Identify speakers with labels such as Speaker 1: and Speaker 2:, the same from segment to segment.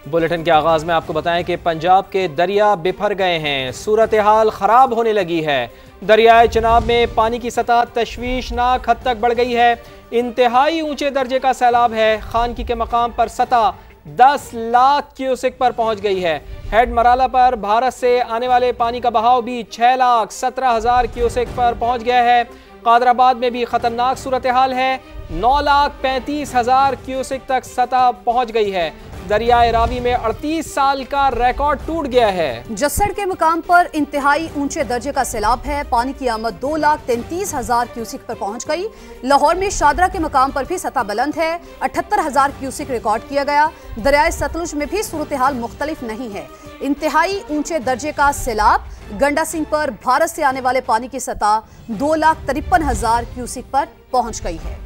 Speaker 1: Bulletin के आगाज में आपको बताएं कि पंजाब के दरिया बिफर गए हैं, सूरत हाल खराब होने लगी है। दरियाए चनाब में पानी की सतह तशवीशनाक हद तक बढ़ गई है। इंतहाई ऊंचे दर्जे का सैलाब है। खानकी के मकाम पर सतह 10 लाख क्यूसेक पर पहुंच गई है। हेड मराला पर भारत से आने वाले पानी का बहाव भी 6,17,000 क्यूसेक पर पहुंच गया है। कादराबाद में भी खतरनाक सूरत हाल है। 9,35,000 क्यूसेक तक सतह पहुंच गई है। दरियाए रावी में 38 साल का रिकॉर्ड टूट गया है।
Speaker 2: जस्सड़ के मुकाम पर इंतहाई ऊंचे दर्जे का सैलाब है। पानी की आमद 2,33,000 क्यूसेक पर पहुंच गई। लाहौर में शादरा के मुकाम पर भी सतह बुलंद है। 78,000 क्यूसेक रिकॉर्ड किया गया। दरियाए सतलुज में भी सूरत हाल मुख्तलिफ नहीं है। इंतहाई ऊंचे दर्जे का सैलाब। गंडा सिंह पर भारत से आने वाले पानी की सतह 2,53,000 क्यूसेक पर पहुंच गई है।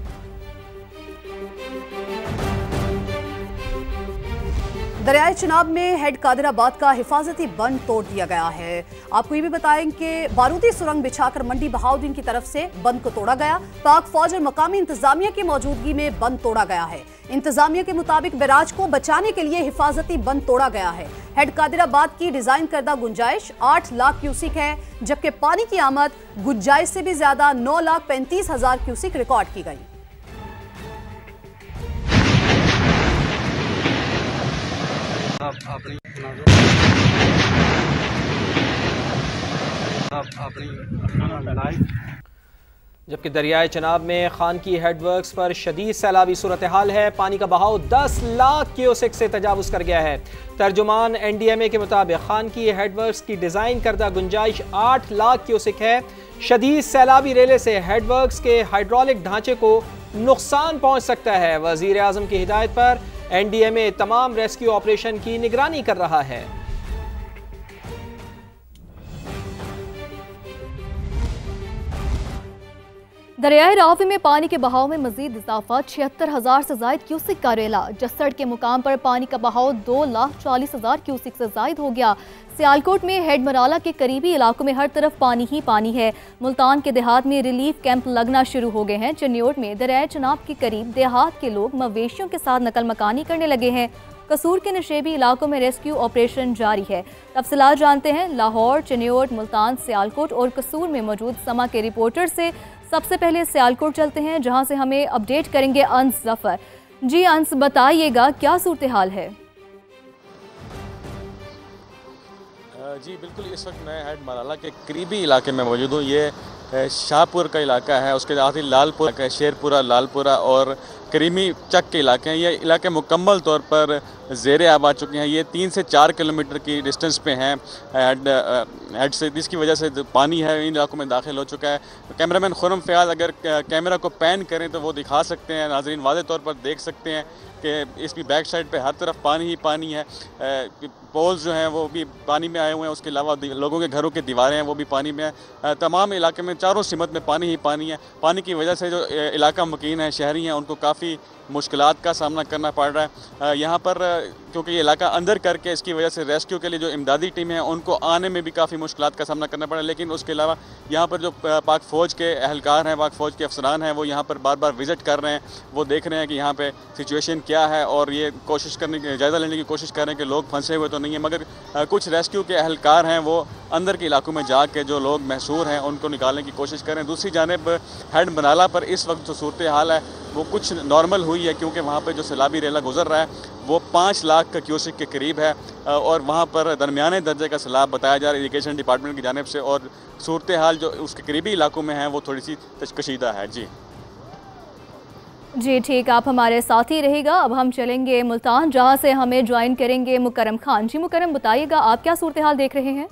Speaker 2: दरियाए चनाब में हेड कादिराबाद का हिफाजती बंद तोड़ दिया गया है। आपको ये भी बताएं कि बारूदी सुरंग बिछाकर मंडी बहाउद्दीन की तरफ से बंद को तोड़ा गया। पाक फौज और मकामी इंतजामिया की मौजूदगी में बंद तोड़ा गया है। इंतजामिया के मुताबिक बैराज को बचाने के लिए हिफाजती बंद तोड़ा गया है। हेड कादिराबाद की डिजाइन करदा गुंजाइश 8 लाख क्यूसिक है, जबकि पानी की आमद गुंजाइश से भी ज्यादा 9,35,000 क्यूसिक रिकॉर्ड की गई।
Speaker 1: जबकि दरियाए चनाब में खानकी हेडवर्क्स पर शदीद सैलाबी सूरत हाल है। पानी का बहाव 10 लाख क्यूसेक से तजावुज कर गया है। तर्जुमान NDMA के मुताबिक खानकी हेडवर्क्स की डिजाइन करदा गुंजाइश 8 लाख क्यूसेक है। शदीद सैलाबी रेले से हेडवर्क्स के हाइड्रोलिक ढांचे को नुकसान पहुंच सकता है। वजीर आजम की हिदायत पर NDMA तमाम रेस्क्यू ऑपरेशन की निगरानी कर रहा है।
Speaker 3: दरियाए रावी में पानी के बहाव में मजीद इजाफा। 76,000 से जायद क्यूसिक का रेला। जस्सड़ के मुकाम पर पानी का बहाव 2,40,000 क्यूसिक से जायद हो गया। सियालकोट में हेड मराला के करीबी इलाकों में हर तरफ पानी ही पानी है। मुल्तान के देहात में रिलीफ कैंप लगना शुरू हो गए हैं। चन्योट में दरियाए चनाब के करीब देहात के लोग मवेशियों के साथ नकल मकानी करने लगे हैं। कसूर के नशेबी इलाकों में रेस्क्यू ऑपरेशन जारी है। तफसीलात जानते हैं लाहौर, चन्योट, मुल्तान, सियालकोट और कसूर में मौजूद समा के रिपोर्टर से। सबसे पहले सियालकोट चलते हैं, जहां से हमें अपडेट करेंगे अंस जफर। जी अंस, बताइएगा क्या सूरत हाल है?
Speaker 4: जी बिल्कुल, इस वक्त मैं हेड मराला के करीबी इलाके में मौजूद हूँ। ये शाहपुर का इलाका है, उसके साथ ही लालपुर है, शेरपुरा, लालपुरा और करीमी चक के इलाके हैं। ये इलाके मुकम्मल तौर पर ज़ेरे आब आ चुके हैं। ये 3 से 4 किलोमीटर की डिस्टेंस पे हैं हेड से, जिसकी वजह से पानी है इन इलाकों में दाखिल हो चुका है। कैमरामैन खुरम फ़याज़ अगर कैमरा को पैन करें तो वो दिखा सकते हैं। नाज़रीन वाज़ेह तौर पर देख सकते हैं कि इसकी बैक साइड पे हर तरफ पानी ही पानी है। पोल्स जो हैं वो भी पानी में आए हुए हैं। उसके अलावा लोगों के घरों की दीवारें हैं वो भी पानी में है। तमाम इलाके में चारों सिमत में पानी ही पानी है। पानी की वजह से जो इलाका मुकीन है, शहरी हैं, उनको काफ़ी मुश्किलात का सामना करना पड़ रहा है। यहाँ पर क्योंकि ये इलाका अंदर करके इसकी वजह से रेस्क्यू के लिए जो इमदादी टीम है उनको आने में भी काफ़ी मुश्किलात का सामना करना पड़ा। लेकिन उसके अलावा यहाँ पर जो पाक फ़ौज के अहलकार हैं, पाक फ़ौज के अफसरान हैं, वो यहाँ पर बार बार विज़िट कर रहे हैं। वो देख रहे हैं कि यहाँ पर सिचुएशन क्या है और ये कोशिश करने की, जायज़ा लेने की कोशिश कर रहे हैं कि लोग फंसे हुए तो नहीं है। मगर कुछ रेस्क्यू के अहलकार हैं वो अंदर के इलाकों में जाके जो लोग महसूर हैं उनको निकालने की कोशिश करें। दूसरी जानिब हेड मराला पर इस वक्त जो सूरत हाल है वो कुछ नॉर्मल हुई है, क्योंकि वहाँ पे जो सैलाबी रेला गुजर रहा है वो 5 लाख क्यूसेक के करीब है और वहाँ पर दरमियाने दर्जे का सैलाब बताया जा रहा है इरिगेशन डिपार्टमेंट की जानिब से। और सूरत हाल जो उसके करीबी इलाकों में है वो थोड़ी सी कशीदा है।
Speaker 3: जी ठीक, आप हमारे साथ ही रहेगा। अब हम चलेंगे मुल्तान, जहाँ से हमें ज्वाइन करेंगे मुकरम खान। जी मुकरम, बताइएगा आप क्या सूरत हाल देख रहे हैं?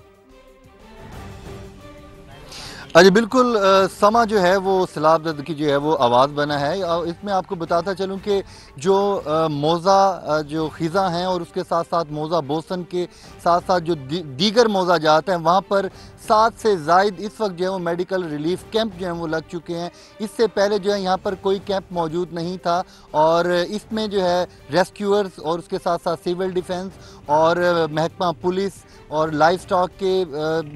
Speaker 5: अजी बिल्कुल, समा जो है वो सैलाब दर्द की जो है वो आवाज़ बना है। इसमें आपको बताता चलूँ कि जो मौज़ा जो ख़िज़ा हैं और उसके साथ साथ मौज़ा बोसन के साथ साथ जो दीगर मौज़ा जाते हैं वहाँ पर 7 से ज़ायद इस वक्त जो है वो मेडिकल रिलीफ कैंप जो है वो लग चुके हैं। इससे पहले जो है यहाँ पर कोई कैंप मौजूद नहीं था और इसमें जो है रेस्क्यूअर्स और उसके साथ साथ सिविल डिफेंस और महकमा पुलिस और लाइफ स्टॉक के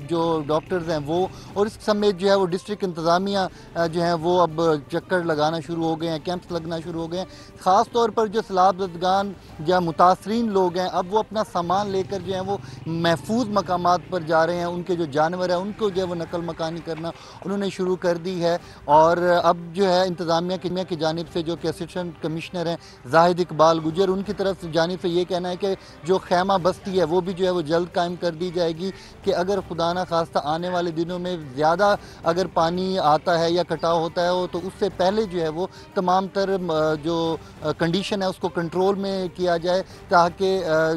Speaker 5: जो डॉक्टर्स हैं वो और इस सब में जो है वो डिस्ट्रिक्ट इंतज़ामिया जो है वो अब चक्कर लगाना शुरू हो गए हैं, कैंप्स लगना शुरू हो गए हैं। ख़ास तौर पर जो सैलाबजदगान या मुतासरीन लोग हैं अब वो अपना सामान लेकर जो है वो महफूज मकामात पर जा रहे हैं। उनके जो जानवर हैं उनको जो है वो नकल मकानी करना उन्होंने शुरू कर दी है। और अब जो है इंतज़ामिया की जानिब से जो कि असिस्टेंट कमिश्नर हैं जाहिद इकबाल गुजर, उनकी तरफ जानिब से ये कहना है कि जो खैमा बस्ती है वो भी जो है वो जल्द कायम कर दी जाएगी कि अगर खुदा ना खास्ता आने वाले दिनों में ज़्यादा अगर पानी आता है या कटाव होता है तो उससे पहले जो है वो तमाम तर जो कंडीशन है उसको कंट्रोल में किया जाए ताकि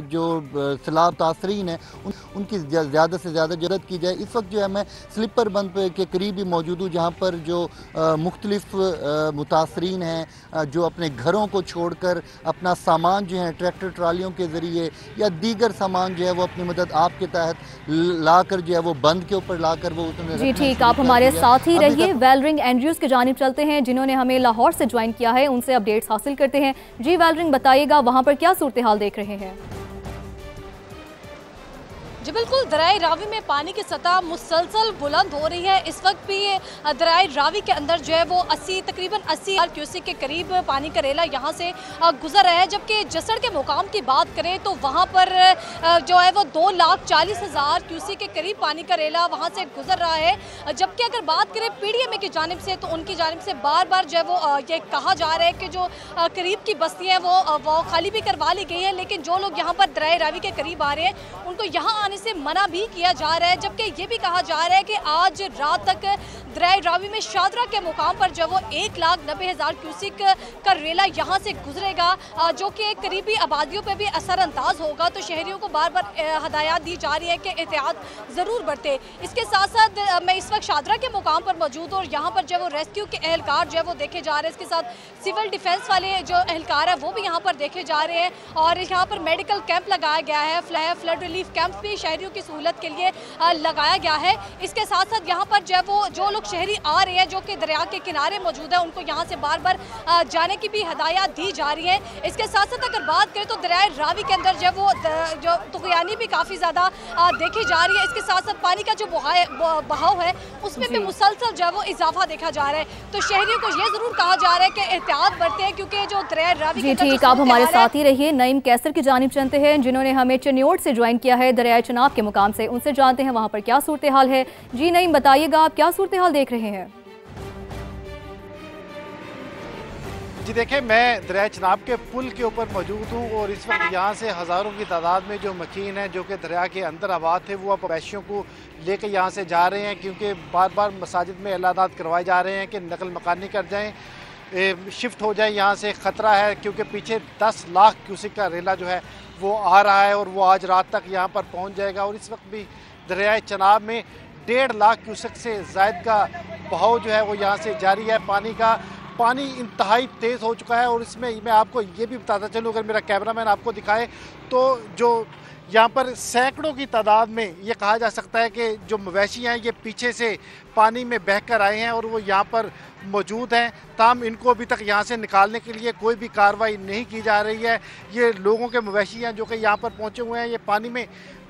Speaker 5: जो सैलाब तासरीन है उनकी ज़्यादा से ज़्यादा जरूरत की जाए। इस वक्त जो है मैं स्लीपर बंद के करीब ही मौजूद हूँ जहाँ पर जो मुख्तलिफ मुतासरीन हैं जो अपने घरों को छोड़कर अपना सामान जो है ट्रैक्टर ट्रालियों के ज़रिए या दीगर सामान जो है वो अपनी मदद आपके तहत लाकर जो है वो बंद के ऊपर लाकर वो उसने
Speaker 3: जी ठीक, आप हमारे साथ ही रहिए। वेलरिंग एंड्रयूज़ की जानिब चलते हैं जिन्होंने हमें लाहौर से ज्वाइन किया है, उनसे अपडेट्स हासिल करते हैं। जी वेलरिंग, बताइएगा वहाँ पर क्या सूरत हाल देख रहे हैं?
Speaker 6: जी बिल्कुल, दरियाए रावी में पानी की सतह मुसलसल बुलंद हो रही है। इस वक्त भी दरियाए रावी के अंदर जो है वो तकरीबन 80,000 क्यूसेक के करीब पानी का रेला यहाँ से गुजर रहा है। जबकि जसड़ के मुकाम की बात करें तो वहाँ पर जो है वो 2,40,000 क्यूसेक के करीब पानी का रेला वहाँ से गुजर रहा है। जबकि अगर बात करें PDMA की जानिब से तो उनकी जानिब से बार बार जो है वो ये कहा जा रहा है कि जो करीब की बस्तियाँ वो खाली भी करवा ली गई है, लेकिन जो लोग यहाँ पर दरियाए रावी के करीब आ रहे हैं उनको यहाँ आने से मना भी किया जा रहा है। जबकि ये भी कहा जा रहा है कि आज रात तक दरियाए रावी में शादरा के मुकाम पर जो वो 1,90,000 क्यूसेक का रेला यहाँ से गुजरेगा, जो कि करीबी आबादियों पे भी असरअंदाज होगा। तो शहरियों को बार बार हदायत दी जा रही है कि एहतियात ज़रूर बरते। इसके साथ साथ मैं इस वक्त शादरा के मुकाम पर मौजूद हूँ और यहाँ पर जो वो रेस्क्यू के एहलकार जो है वो देखे जा रहे हैं। इसके साथ सिविल डिफेंस वाले जो एहलकार है वो भी यहाँ पर देखे जा रहे हैं और यहाँ पर मेडिकल कैंप लगाया गया है। फ्लड रिलीफ कैंप भी शहरियों की सहूलत के लिए लगाया गया है। इसके साथ साथ यहाँ पर जो लोग शहरी आ रहे हैं जो कि दरिया के किनारे मौजूद है उनको यहाँ से बार बार जाने की भी हदायत दी जा रही है। इसके साथ साथ अगर बात करें तो दरियाए रावी के अंदर जो तुगयानी भी काफ़ी ज़्यादा देखी जा रही है। इसके साथ साथ पानी का जो बहाव है उसमें भी मुसलसल जो है वो इजाफा देखा जा रहा है। तो शहरियों को ये ज़रूर कहा जा रहा है कि एहतियात बरतें हैं क्योंकि जो दरियाए रावी
Speaker 3: जी ठीक, आप हमारे साथ ही रहिए। नईम कैसर की जानिब चलते हैं जिन्होंने हमें चनियोट से ज्वाइन किया है दरियाए चनाब के मुकाम से, उनसे जानते हैं वहाँ पर क्या सूरत हाल है। जी नईम, बताइएगा आप क्या सूरत हाल देख रहे हैं?
Speaker 7: जी देखिए, मैं दरिया चनाब के पुल के ऊपर मौजूद हूँ और इस वक्त यहाँ से हज़ारों की तादाद में जो मकीन हैं जो कि दरिया के अंदर आबाद थे वो अब अवैशियों को लेकर यहाँ से जा रहे हैं क्योंकि बार बार मसाजिद में ऐलानात करवाए जा रहे हैं कि नकल मकानी कर जाएँ, शिफ्ट हो जाए, यहाँ से ख़तरा है क्योंकि पीछे 10 लाख क्यूसेक का रेला जो है वो आ रहा है और वो आज रात तक यहाँ पर पहुँच जाएगा। और इस वक्त भी दरियाए चनाब में 1.5 लाख क्यूसेक से ज़ायद का बहाव जो है वो यहाँ से जारी है। पानी इंतहाई तेज़ हो चुका है और इसमें मैं आपको ये भी बताता चलूँ, अगर मेरा कैमरामैन आपको दिखाए तो जो यहाँ पर सैकड़ों की तादाद में ये कहा जा सकता है कि जो मवेशी हैं ये पीछे से पानी में बहकर आए हैं और वो यहाँ पर मौजूद हैं। ताहम इनको अभी तक यहाँ से निकालने के लिए कोई भी कार्रवाई नहीं की जा रही है। ये लोगों के मवेशी हैं जो कि यहाँ पर पहुँचे हुए हैं, ये पानी में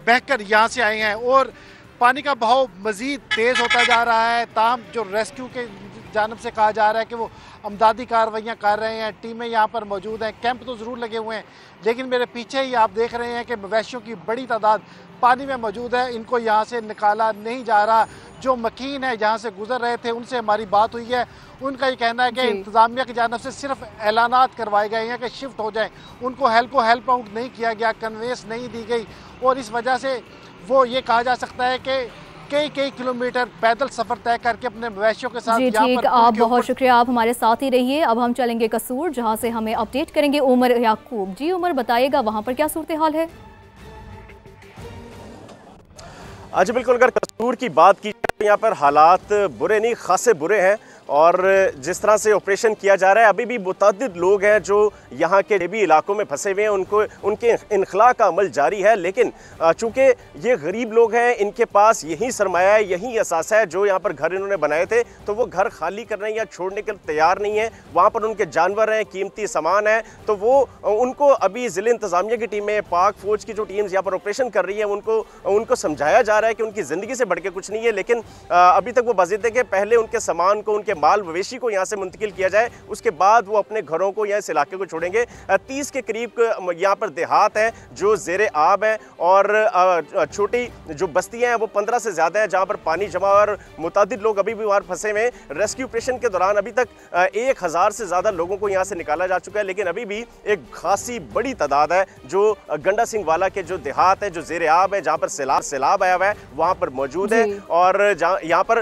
Speaker 7: बहकर यहाँ से आए हैं और पानी का बहाव मज़ीद तेज़ होता जा रहा है। ताहम जो रेस्क्यू के जानब से कहा जा रहा है कि वो अमदादी कार्रवाइयाँ कर रहे हैं, टीमें यहाँ पर मौजूद हैं, कैंप तो ज़रूर लगे हुए हैं, लेकिन मेरे पीछे ही आप देख रहे हैं कि मवेशियों की बड़ी तादाद पानी में मौजूद है, इनको यहाँ से निकाला नहीं जा रहा। जो मकीन है जहाँ से गुजर रहे थे उनसे हमारी बात हुई है, उनका ये कहना है कि इंतज़ामिया की जानब से सिर्फ ऐलानात करवाए गए हैं कि शिफ्ट हो जाएँ, उनको हेल्प आउट नहीं किया गया, कन्वेंस नहीं दी गई और इस वजह से वो ये कहा जा सकता है कि कई किलोमीटर पैदल सफर तय करके अपने मवेशियों के साथ।
Speaker 3: जी ठीक, आप बहुत शुक्रिया, आप हमारे साथ ही रहिए। अब हम चलेंगे कसूर जहां से हमें अपडेट करेंगे उमर याकूब। जी उमर, बताइएगा वहां पर क्या सूरत हाल है?
Speaker 8: जी बिल्कुल, अगर कसूर की बात की जाए तो यहाँ पर हालात बुरे नहीं, खासे बुरे हैं। और जिस तरह से ऑपरेशन किया जा रहा है, अभी भी मुतअद्दिद लोग हैं जो यहाँ के भी इलाकों में फंसे हुए हैं, उनके इनखला का अमल जारी है। लेकिन चूँकि ये गरीब लोग हैं, इनके पास यही सरमाया है, यही असासा है। जो यहाँ पर घर इन्होंने बनाए थे तो वो घर खाली करने या छोड़ने के लिए तैयार नहीं है। वहाँ पर उनके जानवर हैं, कीमती सामान है, तो वो उनको अभी ज़िले इंतज़ामिया की टीमें, पाक फ़ौज की जो टीम्स यहाँ पर ऑपरेशन कर रही है, उनको समझाया जा रहा है कि उनकी ज़िंदगी से बढ़ के कुछ नहीं है। लेकिन अभी तक वो बाज़िद है कि पहले उनके सामान को, उनके माल मवेशी को यहाँ से मुंतकिल किया जाए, उसके बाद वो अपने घरों को या इस इलाके को छोड़ेंगे। 30 के करीब यहाँ पर देहात है जो ज़ेरे आब है, और छोटी जो बस्तियाँ हैं वो 15 से ज़्यादा है जहाँ पर पानी जमा, और मुतादिद लोग अभी भी वहाँ फंसे हुए हैं। रेस्क्यू ऑपरेशन के दौरान अभी तक 1000 से ज़्यादा लोगों को यहाँ से निकाला जा चुका है, लेकिन अभी भी एक खासी बड़ी तादाद है जो गंडा सिंह वाला के जो देहात है, जो ज़ेरे आब है, जहाँ पर सैलाब आया हुआ है, वहाँ पर मौजूद है। और यहाँ पर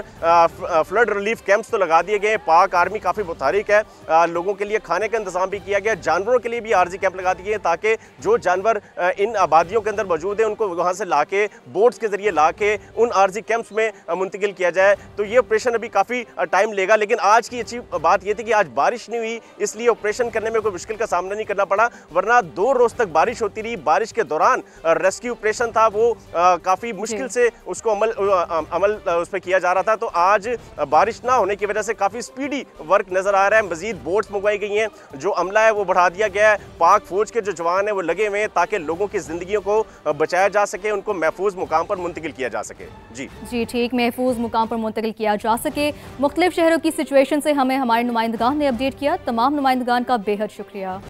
Speaker 8: फ्लड रिलीफ कैंप्स तो लगा दिए गए। पाक आर्मी काफ़ी मुतहरिक है, लोगों के लिए खाने का इंतजाम भी किया गया, जानवरों के लिए भी आर्जी कैंप लगा दिए ताकि जो जानवर इन आबादियों के अंदर मौजूद है उनको वहाँ से लाके बोट्स के जरिए लाके उन आर्जी कैंप्स में मुंतकिल किया जाए। तो ये ऑपरेशन अभी काफ़ी टाइम लेगा, लेकिन आज की अच्छी बात ये थी कि आज बारिश नहीं हुई, इसलिए ऑपरेशन करने में कोई मुश्किल का सामना नहीं करना पड़ा, वरना 2 रोज़ तक बारिश होती रही। बारिश के दौरान रेस्क्यू ऑपरेशन था वो काफ़ी मुश्किल से उसको अमल उस पर किया जा रहा था। तो आज बारिश ना होने की वजह से काफ़ी स्पीडी वर्क नज़र आ रहा है। मजीद बोट्स मंगवाई गई हैं, जो अमला है वो बढ़ा दिया गया है। पाक फौज के जो जवान हैं वो लगे हुए हैं ताकि लोगों की ज़िंदगियों को बचाया जा सके, उनको महफूज मुकाम पर मुंतकिल किया जा सके। जी
Speaker 3: ठीक, महफूज मुकाम पर मुंतकिल किया जा सके। मुख्तलिफ शहरों की सिचुएशन से हमें हमारे नुमाइंदगान ने अपडेट किया। तमाम नुमाइंदगान का बेहद शुक्रिया।